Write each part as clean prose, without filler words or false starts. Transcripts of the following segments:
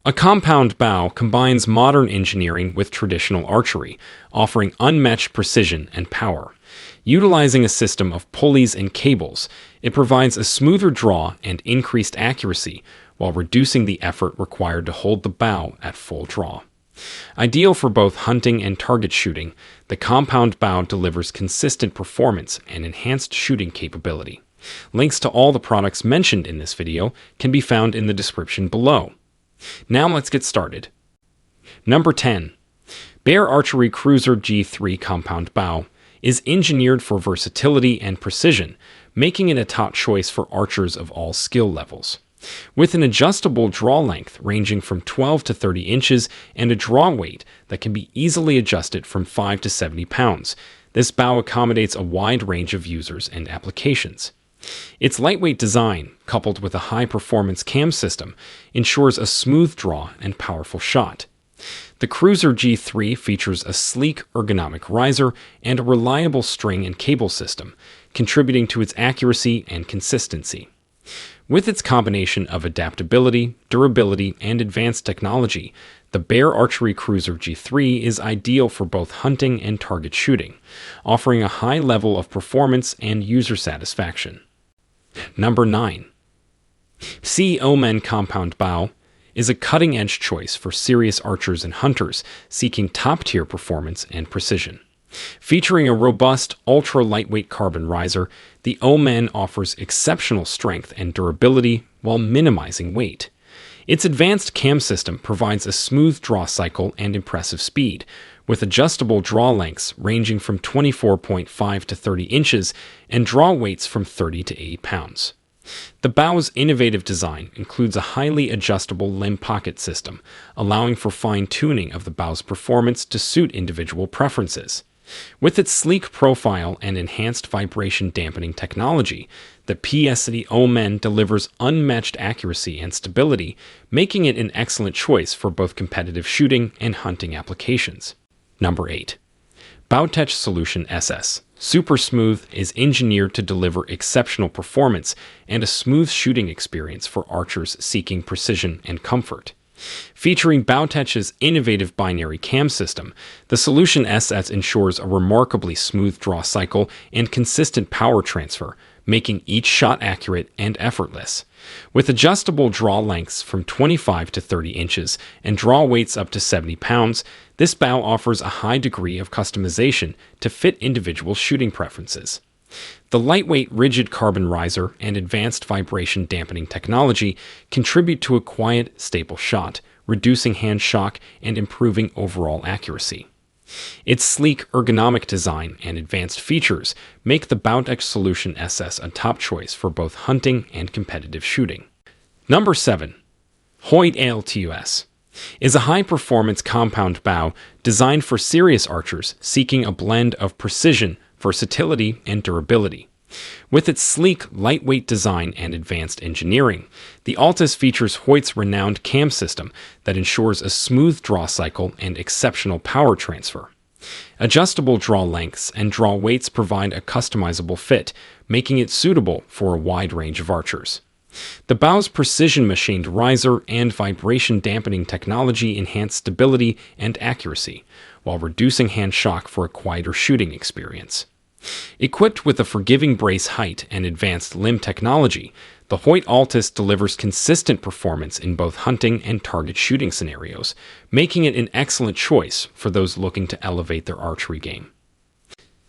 A compound bow combines modern engineering with traditional archery, offering unmatched precision and power. Utilizing a system of pulleys and cables, it provides a smoother draw and increased accuracy while reducing the effort required to hold the bow at full draw. Ideal for both hunting and target shooting, the compound bow delivers consistent performance and enhanced shooting capability. Links to all the products mentioned in this video can be found in the description below. Now let's get started. Number 10. Bear Archery Cruiser G3 Compound Bow is engineered for versatility and precision, making it a top choice for archers of all skill levels. With an adjustable draw length ranging from 12 to 30 inches and a draw weight that can be easily adjusted from 5 to 70 pounds, this bow accommodates a wide range of users and applications. Its lightweight design, coupled with a high-performance cam system, ensures a smooth draw and powerful shot. The Cruiser G3 features a sleek ergonomic riser and a reliable string and cable system, contributing to its accuracy and consistency. With its combination of adaptability, durability, and advanced technology, the Bear Archery Cruiser G3 is ideal for both hunting and target shooting, offering a high level of performance and user satisfaction. Number 9. Omen Compound Bow is a cutting-edge choice for serious archers and hunters seeking top-tier performance and precision. Featuring a robust, ultra-lightweight carbon riser, the Omen offers exceptional strength and durability while minimizing weight. Its advanced cam system provides a smooth draw cycle and impressive speed, with adjustable draw lengths ranging from 24.5 to 30 inches and draw weights from 30 to 80 pounds. The bow's innovative design includes a highly adjustable limb pocket system, allowing for fine-tuning of the bow's performance to suit individual preferences. With its sleek profile and enhanced vibration dampening technology, the PSD Omen delivers unmatched accuracy and stability, making it an excellent choice for both competitive shooting and hunting applications. Number 8. Bowtech Solution SS Super Smooth is engineered to deliver exceptional performance and a smooth shooting experience for archers seeking precision and comfort. Featuring Bowtech's innovative binary cam system, the Solution SS ensures a remarkably smooth draw cycle and consistent power transfer, making each shot accurate and effortless. With adjustable draw lengths from 25 to 30 inches and draw weights up to 70 pounds, this bow offers a high degree of customization to fit individual shooting preferences. The lightweight rigid carbon riser and advanced vibration dampening technology contribute to a quiet, stable shot, reducing hand shock and improving overall accuracy. Its sleek ergonomic design and advanced features make the Bowtech Solution SS a top choice for both hunting and competitive shooting. Number 7. Hoyt ALTUS is a high-performance compound bow designed for serious archers seeking a blend of precision, versatility, and durability. With its sleek, lightweight design and advanced engineering, the Altus features Hoyt's renowned cam system that ensures a smooth draw cycle and exceptional power transfer. Adjustable draw lengths and draw weights provide a customizable fit, making it suitable for a wide range of archers. The bow's precision-machined riser and vibration dampening technology enhance stability and accuracy, while reducing hand shock for a quieter shooting experience. Equipped with a forgiving brace height and advanced limb technology, the Hoyt Altus delivers consistent performance in both hunting and target shooting scenarios, making it an excellent choice for those looking to elevate their archery game.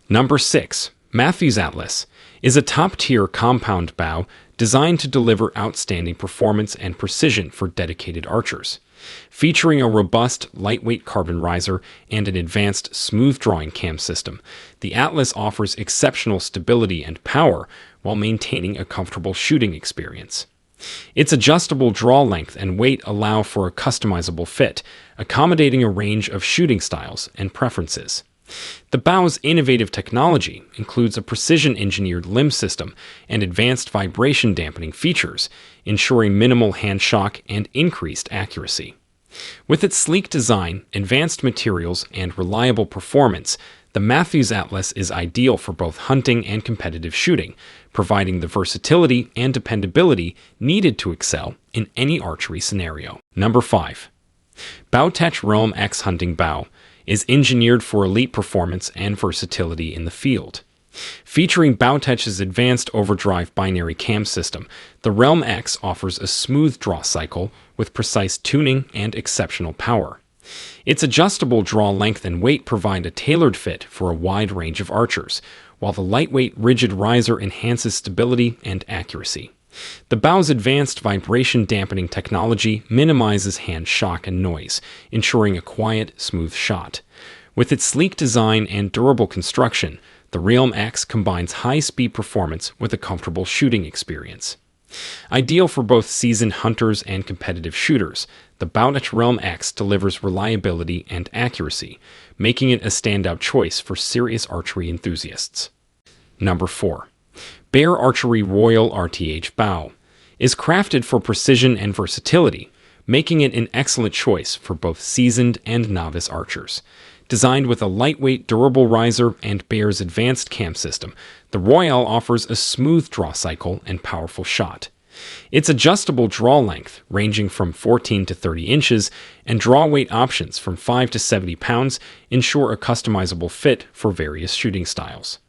Number 6. Mathews Atlas is a top-tier compound bow designed to deliver outstanding performance and precision for dedicated archers. Featuring a robust, lightweight carbon riser and an advanced smooth-drawing cam system, the Atlas offers exceptional stability and power while maintaining a comfortable shooting experience. Its adjustable draw length and weight allow for a customizable fit, accommodating a range of shooting styles and preferences. The bow's innovative technology includes a precision-engineered limb system and advanced vibration dampening features, ensuring minimal hand shock and increased accuracy. With its sleek design, advanced materials, and reliable performance, the Matthews Atlas is ideal for both hunting and competitive shooting, providing the versatility and dependability needed to excel in any archery scenario. Number 5. Bowtech Realm X Hunting Bow is engineered for elite performance and versatility in the field. Featuring Bowtech's advanced overdrive binary cam system, the Realm X offers a smooth draw cycle with precise tuning and exceptional power. Its adjustable draw length and weight provide a tailored fit for a wide range of archers, while the lightweight, rigid riser enhances stability and accuracy. The bow's advanced vibration dampening technology minimizes hand shock and noise, ensuring a quiet, smooth shot. With its sleek design and durable construction, the Realm X combines high-speed performance with a comfortable shooting experience. Ideal for both seasoned hunters and competitive shooters, the Bowtech Realm X delivers reliability and accuracy, making it a standout choice for serious archery enthusiasts. Number 4. Bear Archery Royal RTH Bow is crafted for precision and versatility, making it an excellent choice for both seasoned and novice archers. Designed with a lightweight, durable riser and Bear's advanced cam system, the Royale offers a smooth draw cycle and powerful shot. Its adjustable draw length, ranging from 14 to 30 inches, and draw weight options from 5 to 70 pounds, ensure a customizable fit for various shooting styles.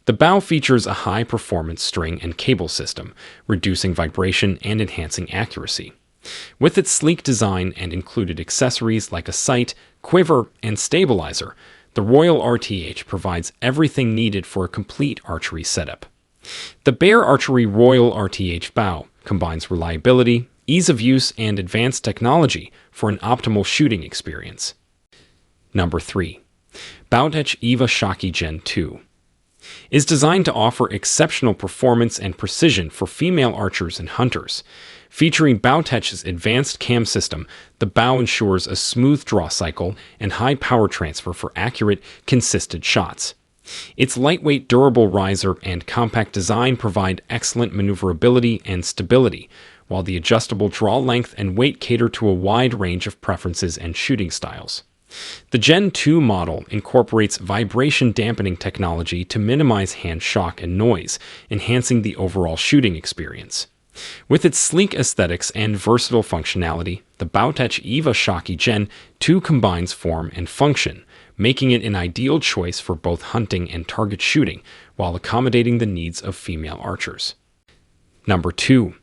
The bow features a high-performance string and cable system, reducing vibration and enhancing accuracy. With its sleek design and included accessories like a sight, quiver, and stabilizer, the Royal RTH provides everything needed for a complete archery setup. The Bear Archery Royal RTH Bow combines reliability, ease of use, and advanced technology for an optimal shooting experience. Number 3. Bowtech EVA Shocky Gen 2 is designed to offer exceptional performance and precision for female archers and hunters. Featuring Bowtech's advanced cam system, the bow ensures a smooth draw cycle and high power transfer for accurate, consistent shots. Its lightweight, durable riser and compact design provide excellent maneuverability and stability, while the adjustable draw length and weight cater to a wide range of preferences and shooting styles. The Gen 2 model incorporates vibration dampening technology to minimize hand shock and noise, enhancing the overall shooting experience. With its sleek aesthetics and versatile functionality, the Bowtech EVA Shocky Gen 2 combines form and function, making it an ideal choice for both hunting and target shooting while accommodating the needs of female archers. Number 2.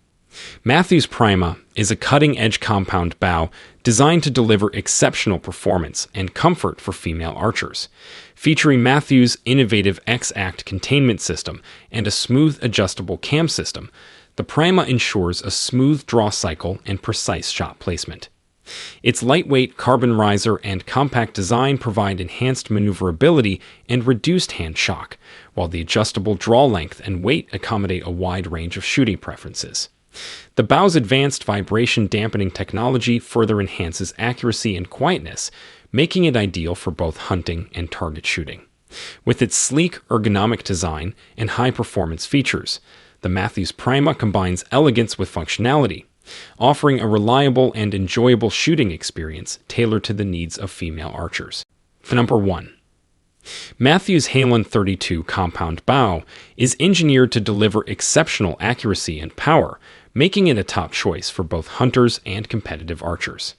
Matthews Prima is a cutting-edge compound bow designed to deliver exceptional performance and comfort for female archers. Featuring Matthews' innovative X-Act containment system and a smooth adjustable cam system, the Prima ensures a smooth draw cycle and precise shot placement. Its lightweight carbon riser and compact design provide enhanced maneuverability and reduced hand shock, while the adjustable draw length and weight accommodate a wide range of shooting preferences. The bow's advanced vibration dampening technology further enhances accuracy and quietness, making it ideal for both hunting and target shooting. With its sleek, ergonomic design and high-performance features, the Matthews Prima combines elegance with functionality, offering a reliable and enjoyable shooting experience tailored to the needs of female archers. Number 1. Matthews Halon 32 Compound Bow is engineered to deliver exceptional accuracy and power, making it a top choice for both hunters and competitive archers.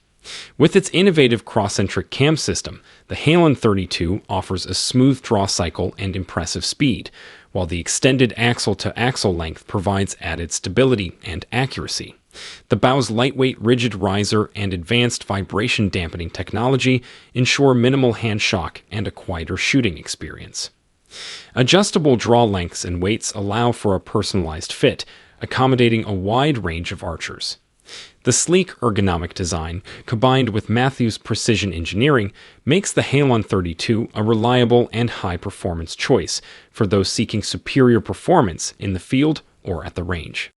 With its innovative cross-centric cam system, the Halon 32 offers a smooth draw cycle and impressive speed, while the extended axle-to-axle length provides added stability and accuracy. The bow's lightweight, rigid riser and advanced vibration dampening technology ensure minimal hand shock and a quieter shooting experience. Adjustable draw lengths and weights allow for a personalized fit, accommodating a wide range of archers. The sleek, ergonomic design, combined with Matthews' precision engineering, makes the Halon 32 a reliable and high-performance choice for those seeking superior performance in the field or at the range.